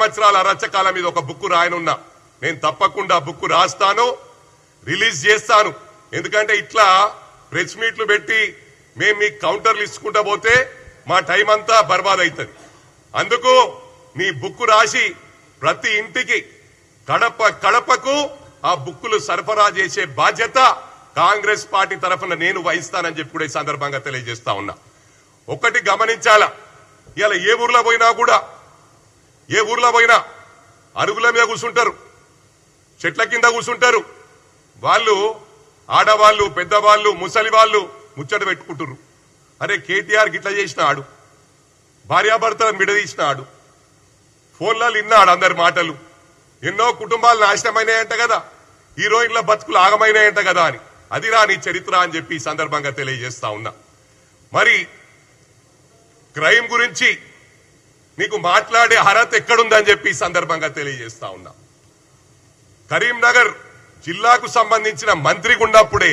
సంవత్సరాల అరచకాల మీద ఒక బుక్ రాయనున్నా. నేను తప్పకుండా బుక్ రాస్తాను, రిలీజ్ చేస్తాను. ఎందుకంటే ఇట్లా ప్రెస్ మీట్లు పెట్టి మేము మీ కౌంటర్లు ఇచ్చుకుంటా పోతే మా టైం అంతా బర్బాద్ అవుతుంది. అందుకు నీ బుక్ రాసి ప్రతి ఇంటికి కడపకు ఆ బుక్కులు సరఫరా చేసే బాధ్యత కాంగ్రెస్ పార్టీ తరఫున నేను వహిస్తానని చెప్పి కూడా ఈ సందర్భంగా తెలియజేస్తా ఉన్నా. ఒకటి గమనించాలా, ఇలా ఏ ఊర్లో పోయినా అరుగుల మీద కూర్చుంటారు, చెట్ల కింద కూర్చుంటారు. వాళ్ళు ఆడవాళ్ళు, పెద్దవాళ్ళు, ముసలి వాళ్ళు ముచ్చట పెట్టుకుంటారు. అరే కేటీఆర్ గిట్లా చేసినాడు, భార్యాభర్తలను విడదీసినాడు, ఫోన్లలో విన్నాడు అందరి మాటలు, ఎన్నో కుటుంబాలు నాశనమైనాయంట కదా, హీరోయిన్ల బతుకులు ఆగమైనాయంట కదా అని. అది రాని చరిత్ర అని చెప్పి ఈ సందర్భంగా తెలియజేస్తా ఉన్నా. మరి క్రైమ్ గురించి నీకు మాట్లాడే అర్హత ఎక్కడుందని చెప్పి ఈ సందర్భంగా తెలియజేస్తా ఉన్నా. కరీంనగర్ జిల్లాకు సంబంధించిన మంత్రి ఉన్నప్పుడే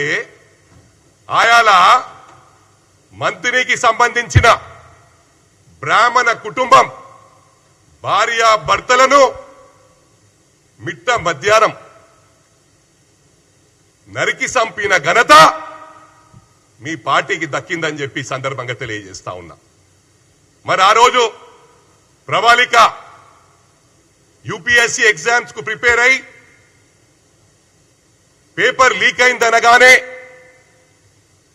ఆయాల మంత్రికి సంబంధించిన బ్రాహ్మణ కుటుంబం భార్య భర్తలను మిట్ట మధ్యాహ్నం నరికి చంపిన ఘనత మీ పార్టీకి దక్కిందని చెప్పి సందర్భంగా తెలియజేస్తా ఉన్నా. మరి ఆ రోజు ప్రవాళిక యూపీఎస్సీ ఎగ్జామ్స్ కు ప్రిపేర్ అయి పేపర్ లీక్ అయిందనగానే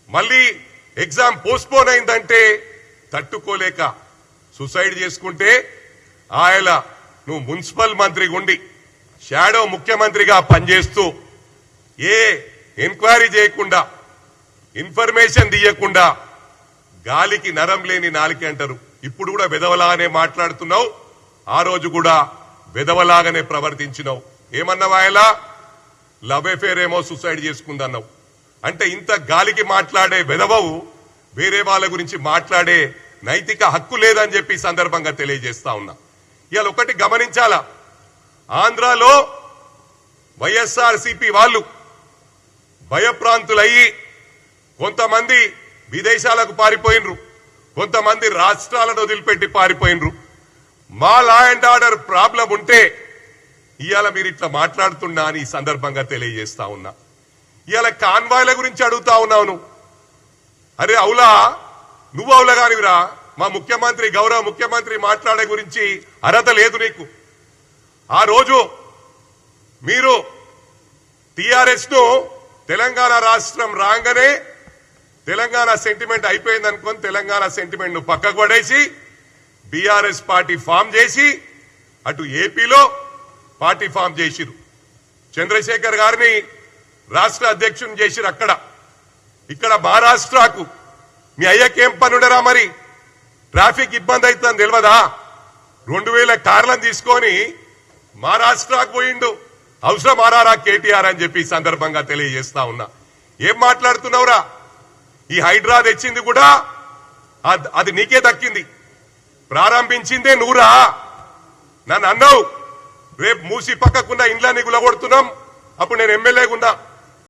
మళ్ళీ ఎగ్జామ్ పోస్ట్పోన్ అయిందంటే తట్టుకోలేక సూసైడ్ చేసుకుంటే ఆయన నువ్వు మున్సిపల్ మంత్రిగా ఉండి షాడో ముఖ్యమంత్రిగా పనిచేస్తూ ఏ ఎంక్వైరీ చేయకుండా, ఇన్ఫర్మేషన్ తీయకుండా గాలికి నరం లేని నాలికి అంటారు. ఇప్పుడు కూడా వెధవలాగానే మాట్లాడుతున్నావు, ఆ రోజు కూడా వెధవలాగానే ప్రవర్తించినావు. ఏమన్నావు? ఆయన లవ్ అఫేర్ ఏమో సూసైడ్ చేసుకుందన్నావు. అంటే ఇంత గాలికి మాట్లాడే వెధవవు వేరే వాళ్ళ గురించి మాట్లాడే నైతిక హక్కు లేదని చెప్పి సందర్భంగా తెలియజేస్తా ఉన్నా. ఇవాళ ఒకటి గమనించాలా, ఆంధ్రాలో వైఎస్ఆర్సీపీ వాళ్ళు భయప్రాంతులయ్యి కొంతమంది విదేశాలకు పారిపోయినరు, కొంతమంది రాష్ట్రాలను వదిలిపెట్టి పారిపోయినరు. మా లా అండ్ ఆర్డర్ ప్రాబ్లం ఉంటే ఇవాళ మీరు ఇట్లా మాట్లాడుతున్నా అని ఈ సందర్భంగా తెలియజేస్తా ఉన్నా. ఇవాళ కాన్వాయ్ల గురించి అడుగుతా ఉన్నావు. అరే అవులా, నువ్వు అవులా కానివిరా, మా ముఖ్యమంత్రి గౌరవ ముఖ్యమంత్రి మాట్లాడే గురించి అర్హత లేదు నీకు. ఆ రోజు మీరు టిఆర్ఎస్ ను తెలంగాణ రాష్ట్రం రాగానే తెలంగాణ సెంటిమెంట్ అయిపోయింది అనుకుని తెలంగాణ సెంటిమెంట్ ను పక్కకు పడేసి బీఆర్ఎస్ పార్టీ ఫామ్ చేసి అటు ఏపీలో పార్టీ ఫామ్ చేసిరు. చంద్రశేఖర్ గారిని రాష్ట్ర అధ్యక్షుని చేసిరు. ఇక్కడ మహారాష్ట్రకు మీ అయ్యకేం పనుడరా? మరి ట్రాఫిక్ ఇబ్బంది అవుతుందని తెలియదా? 2000 కార్లను తీసుకొని మహారాష్ట్రకు పోయిండు. అవసరం ఆరారా కేటీఆర్ అని చెప్పి ఈ సందర్భంగా తెలియజేస్తా ఉన్నా. ఏం మాట్లాడుతున్నావురా? ఈ హైడ్రా తెచ్చింది కూడా అది నీకే దక్కింది, ప్రారంభించిందే నువ్వురా. నన్ను అన్నావు రేపు మూసి పక్కకున్న ఇండ్లని గులగొడుతున్నాం, అప్పుడు నేను ఎమ్మెల్యేగా ఉన్నా.